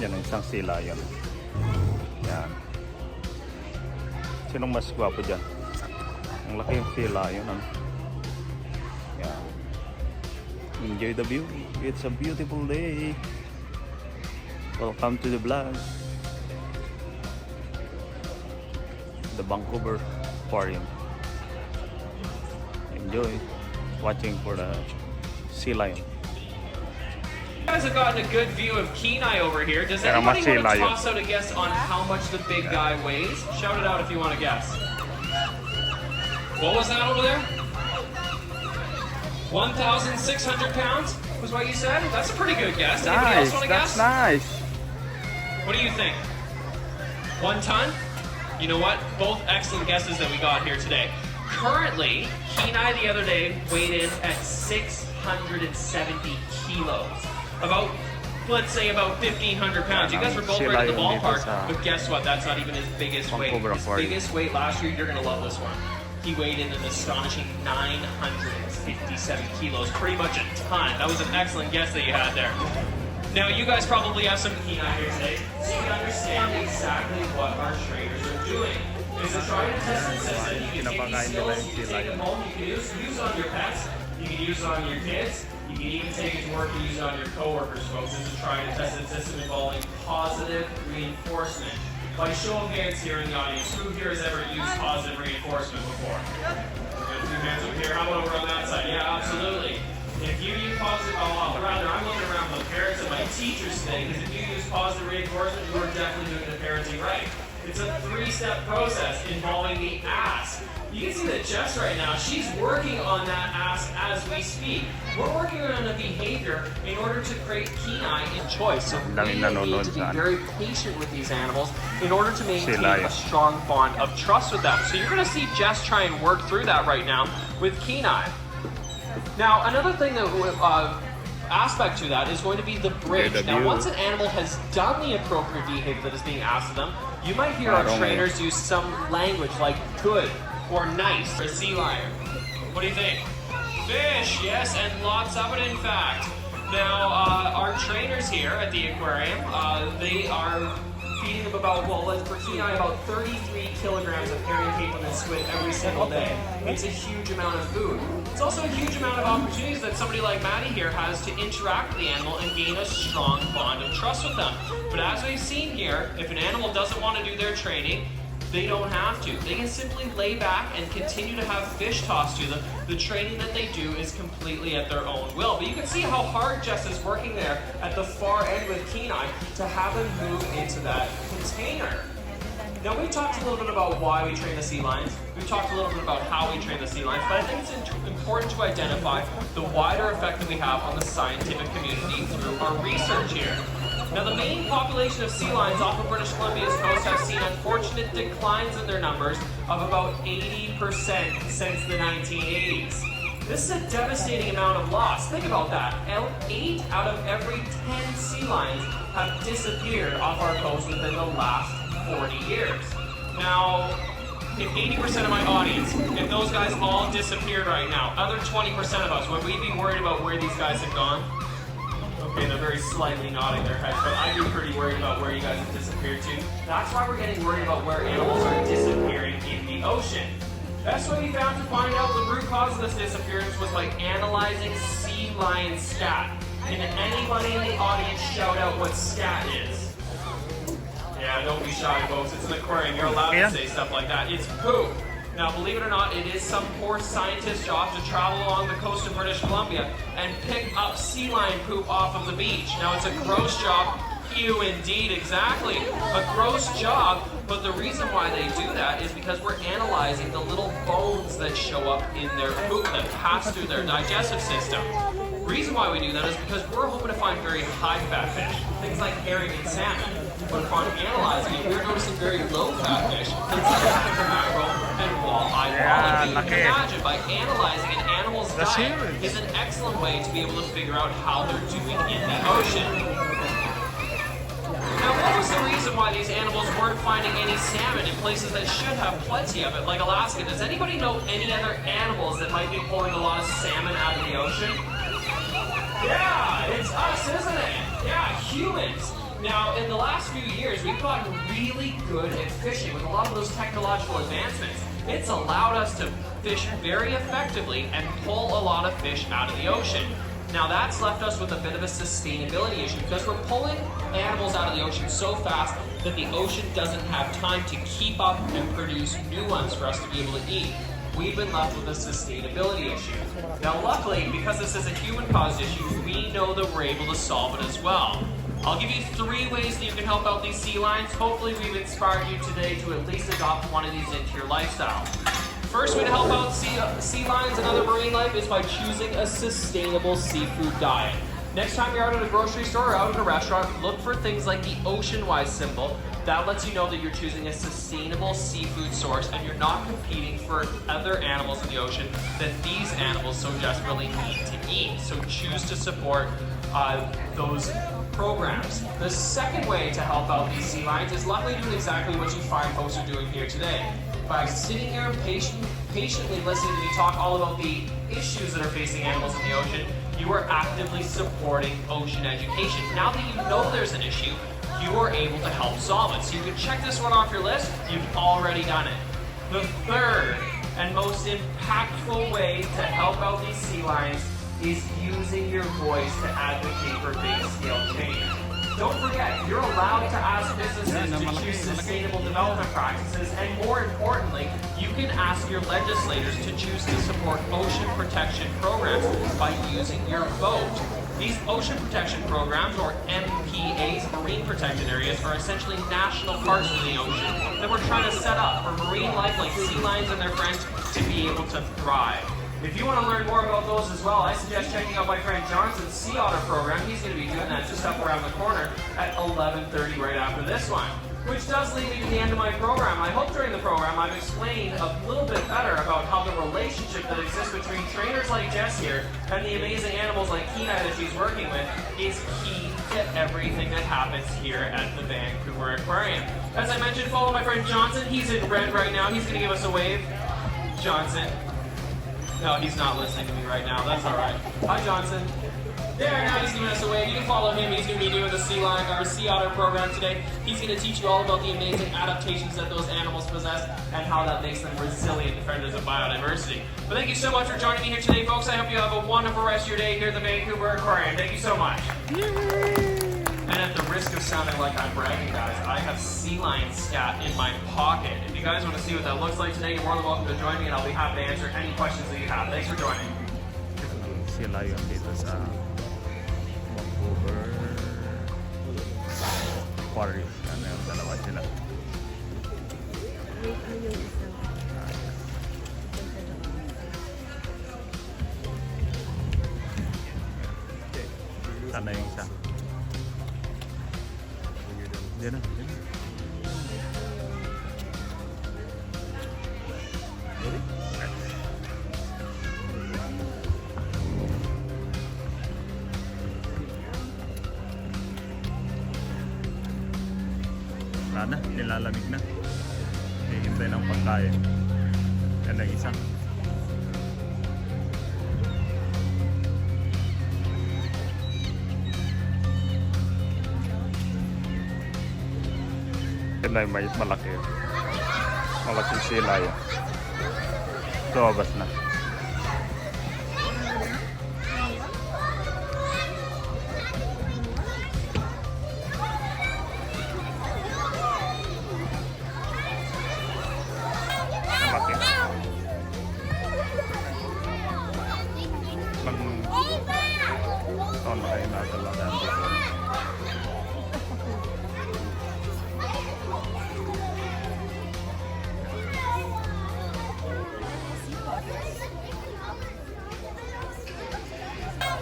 Yan ang isang sea lion. Yan. Sinong mas gwapo dyan? Ang laki yung sea lion. Yan. Enjoy the view. It's a beautiful day. Welcome to the vlog. The Vancouver Aquarium. Enjoy watching for the sea lion. You guys have gotten a good view of Kenai over here. Does anybody want to toss out a guess on how much the big guy weighs? Shout it out if you want to guess. What was that over there? 1,600 pounds was what you said? That's a pretty good guess. Anybody else want to guess? Nice. What do you think? 1 ton? You know what? Both excellent guesses that we got here today. Currently, Kenai the other day weighed in at 670 kilos. About, let's say, about 1,500 pounds. You guys were both right at the ballpark, but guess what? That's not even his biggest weight. His biggest weight last year, you're going to love this one. He weighed in an astonishing 957 kilos, pretty much a ton. That was an excellent guess that you had there. Now, you guys probably have some Kenai here today, so you can understand exactly what our trainers are doing. It's a try and test system. You can take these skills, you can take them home, you can use on your pets, you can use on your kids, you can even take it to work and use it on your coworkers, folks. It's a try and test system involving positive reinforcement. By show of hands here in the audience, who here has ever used positive reinforcement before? We're going to do hands over here. How about over on that side? Yeah, absolutely. If you use positive, I'm looking around the parents and my teachers today, because if you use positive reinforcement, you're definitely doing the parenting right. It's a 3-step process involving the ask. You can see that Jess right now, she's working on that ask as we speak. We're working on the behavior in order to create Kenai in choice. So we need to be very patient with these animals in order to maintain a strong bond of trust with them. So you're going to see Jess try and work through that right now with Kenai. Now, another thing that aspect to that is going to be the bridge. Now, once an animal has done the appropriate behavior that is being asked of them, you might hear our trainers use some language like good or nice for a sea lion. What do you think? Fish, yes, and lots of it, in fact. Now, our trainers here at the aquarium, they are feeding them about, for Kenai, about 33 kilograms of herring, capelin, and squid every single day. It's a huge amount of food. It's also a huge amount of opportunities that somebody like Maddie here has to interact with the animal and gain a strong bond of trust with them. But as we've seen here, if an animal doesn't want to do their training, they don't have to. They can simply lay back and continue to have fish tossed to them. The training that they do is completely at their own will. But you can see how hard Jess is working there at the far end with Kenai to have him move into that container. Now, we've talked a little bit about why we train the sea lions. We've talked a little bit about how we train the sea lions, but I think it's important to identify the wider effect that we have on the scientific community through our research here. Now, the main population of sea lions off of British Columbia's coast have seen unfortunate declines in their numbers of about 80% since the 1980s. This is a devastating amount of loss. Think about that. 8 out of every 10 sea lions have disappeared off our coast within the last 40 years. Now, if 80% of my audience, if those guys all disappeared right now, other 20% of us, would we be worried about where these guys have gone? Okay, they're very slightly nodding their heads, but I'd be pretty worried about where you guys have disappeared to. That's why we're getting worried about where animals are disappearing in the ocean. That's what we found to find out the root cause of this disappearance was by analyzing sea lion scat. Can anybody in the audience shout out what scat is? Yeah, don't be shy, folks. It's an aquarium. You're allowed to say stuff like that. It's poop. Now, believe it or not, it is some poor scientist's job to travel along the coast of British Columbia and pick up sea lion poop off of the beach. Now, it's a gross job. Ew, indeed, exactly. A gross job, but the reason why they do that is because we're analyzing the little bones that show up in their poop that pass through their digestive system. The reason why we do that is because we're hoping to find very high-fat fish, things like herring and salmon. But upon analyzing it, we're noticing very low-fat fish, things like mackerel and walleye. You can imagine, by analyzing an animal's diet is an excellent way to be able to figure out how they're doing in the ocean. Now, what was the reason why these animals weren't finding any salmon in places that should have plenty of it, like Alaska? Does anybody know any other animals that might be pulling a lot of salmon out of the ocean? Yeah, it's us, isn't it? Yeah, humans. Now, in the last few years, we've gotten really good at fishing with a lot of those technological advancements. It's allowed us to fish very effectively and pull a lot of fish out of the ocean. Now, that's left us with a bit of a sustainability issue because we're pulling animals out of the ocean so fast that the ocean doesn't have time to keep up and produce new ones for us to be able to eat. We've been left with a sustainability issue. Now, luckily, because this is a human-caused issue, we know that we're able to solve it as well. I'll give you 3 ways that you can help out these sea lions. Hopefully, we've inspired you today to at least adopt one of these into your lifestyle. First way to help out sea lions and other marine life is by choosing a sustainable seafood diet. Next time you're out at a grocery store or out at a restaurant, look for things like the Ocean-wise symbol. That lets you know that you're choosing a sustainable seafood source and you're not competing for other animals in the ocean that these animals so desperately need to eat. So choose to support those programs. The second way to help out these sea lions is luckily doing exactly what you find folks are doing here today. By sitting here and patiently listening to me talk all about the issues that are facing animals in the ocean, you are actively supporting ocean education. Now that you know there's an issue, you are able to help solve it. So you can check this one off your list. You've already done it. The third and most impactful way to help out these sea lions is using your voice to advocate for big-scale change. Don't forget, you're allowed to ask businesses to choose sustainable development practices, and more importantly, you can ask your legislators to choose to support ocean protection programs by using your vote. These ocean protection programs, or MPAs, marine protected areas, are essentially national parks of the ocean that we're trying to set up for marine life like sea lions and their friends to be able to thrive. If you want to learn more about those as well, I suggest checking out my friend Johnson's Sea Otter program. He's going to be doing that just up around the corner at 11:30 right after this one. Which does lead me to the end of my program. I hope during the program I've explained a little bit better about how the relationship that exists between trainers like Jess here and the amazing animals like Kenai that she's working with is key to everything that happens here at the Vancouver Aquarium. As I mentioned, follow my friend Johnson. He's in red right now. He's going to give us a wave. Johnson. No, he's not listening to me right now. That's all right. Hi, Johnson. There, now he's giving us a wave. You can follow him. He's going to be doing the Sea Otter program today. He's going to teach you all about the amazing adaptations that those animals possess and how that makes them resilient defenders of biodiversity. But thank you so much for joining me here today, folks. I hope you have a wonderful rest of your day here at the Vancouver Aquarium. Thank you so much. And at the risk of sounding like I'm bragging, guys, I have sea lion scat in my pocket. If you guys want to see what that looks like today, you're more than welcome to join me, and I'll be happy to answer any questions that you have. Thanks for joining. Sea lion dito sa Vancouver Aquarium. Ano yung dalawa sila? Sana yung isa. Diyan na. Wala na, nilalamig na. Hihintay ng pagkain. Yan ang isa. Yan na yung malaki. Malaking sila yan. Lumabas na. Tahun na kayo natalagaan dito.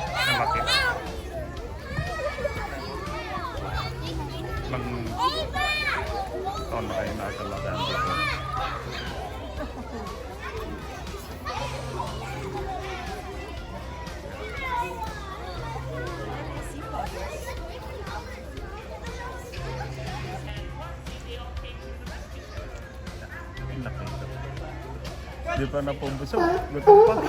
Ang laki. Tahun na kayo natalagaan dito. Hindi pa napumbusog. Gutom pa.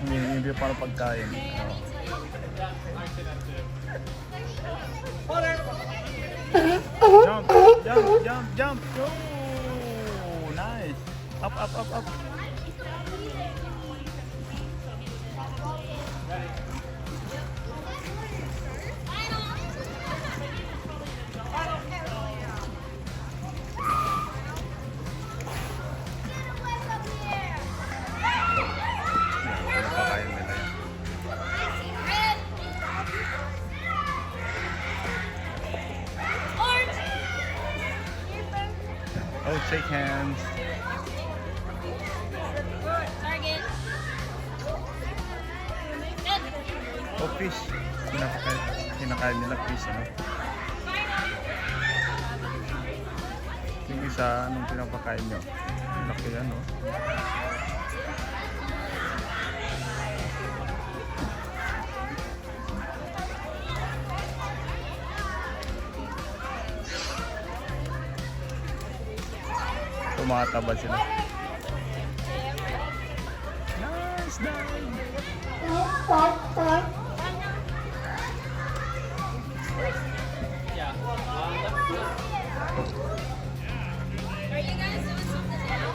Hindi pa na pagkain. Jump, jump, jump, jump. Oh, nice. Up, up, up, up. Napakain nila yan. Oh, shake hands. Target. Oh, fish. Kinakain nila fish, ano? Yung isa, anong pinapakain nyo? Laki yan, no? Tumataba sila. Nice dive! Are you guys doing something now?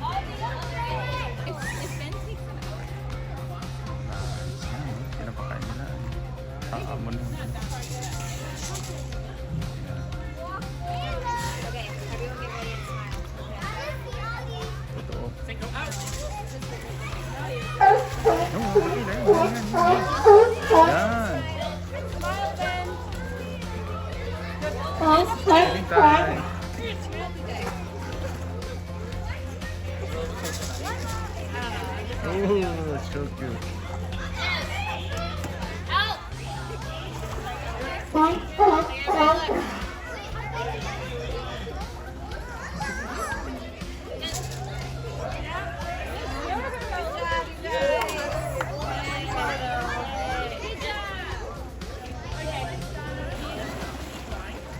All the other if Ben takes them out. Nice. Yan, no? Pinapakain nila. Haamon. Okay, everyone get ready and smile. Totoo. Go out. Oh, okay na yun. Yan. Smile, Ben. Feeding time. Oh, so cute. Out.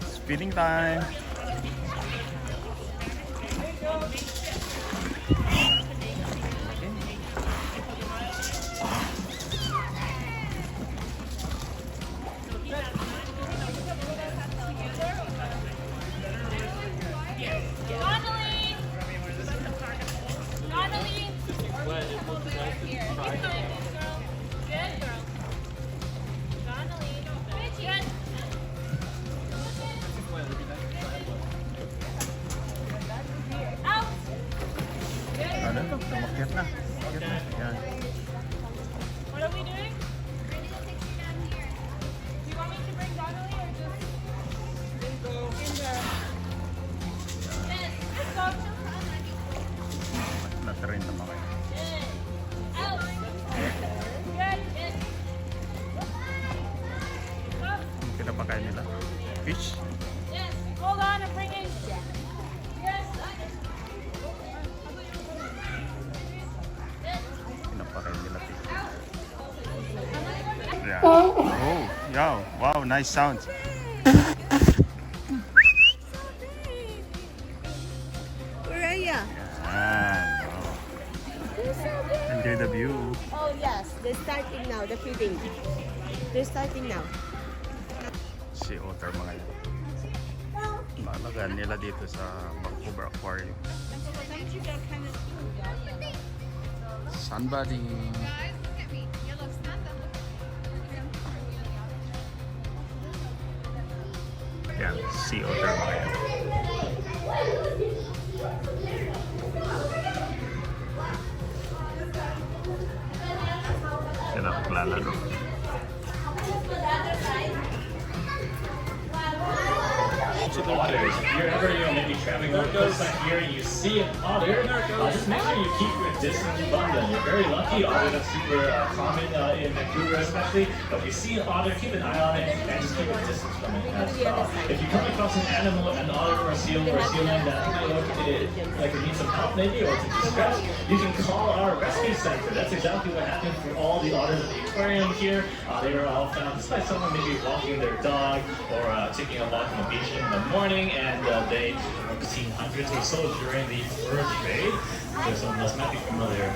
It's feeding time. Ano? Tumakyat na. Tumakyat na. Yan. What are we doing? Do you want me to bring Donnelly or just in there? Na-train naman kayo. Out. Good. Up. Ang pinapakain nila. Fish. Yes. Hold on, I'm bringing. Yes. Pinapakain nila fish. Yeah. Oh, yeah. Wow, nice sound. Where are you? Yan. Wow. Enjoy the view. Oh yes, they're starting now, the feeding. They're starting now. Si Otter mga yan. Maalagaan nila dito sa Vancouver Aquarium. Sunbathing. Yan, si Otter mga yan. Sila naglalaro. To the otters. If you're ever, maybe traveling over coastline here and you see an otter, just make sure you keep your distance from them. You're very lucky. Otter that's super common in Vancouver, especially. But if you see an otter, keep an eye on it and just keep a distance. distance from it We go as to the other well. side. If you come across an animal, an otter or a seal or a seal line that might look like it needs some help maybe or to distress, you can call our rescue center. That's exactly what happened for all the otters at the aquarium here. They were all found just by someone maybe walking their dog or taking a walk on the beach in the morning, and they were seen hundreds or so during the fur trade. So some of us might be familiar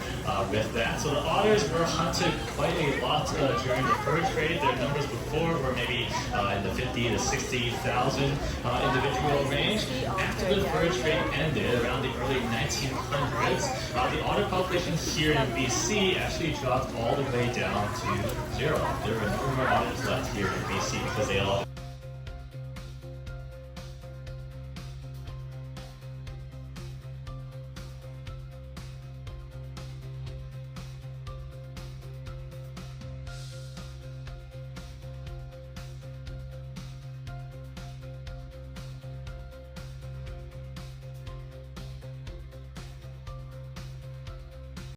with that. So the otters were hunted quite a lot during the fur trade. Their numbers before were maybe in the 50 to 60,000 individual range. After the fur trade ended around the early 1900s, the otter population here in BC actually dropped all the way down to zero. There were no more otters left here in BC because they all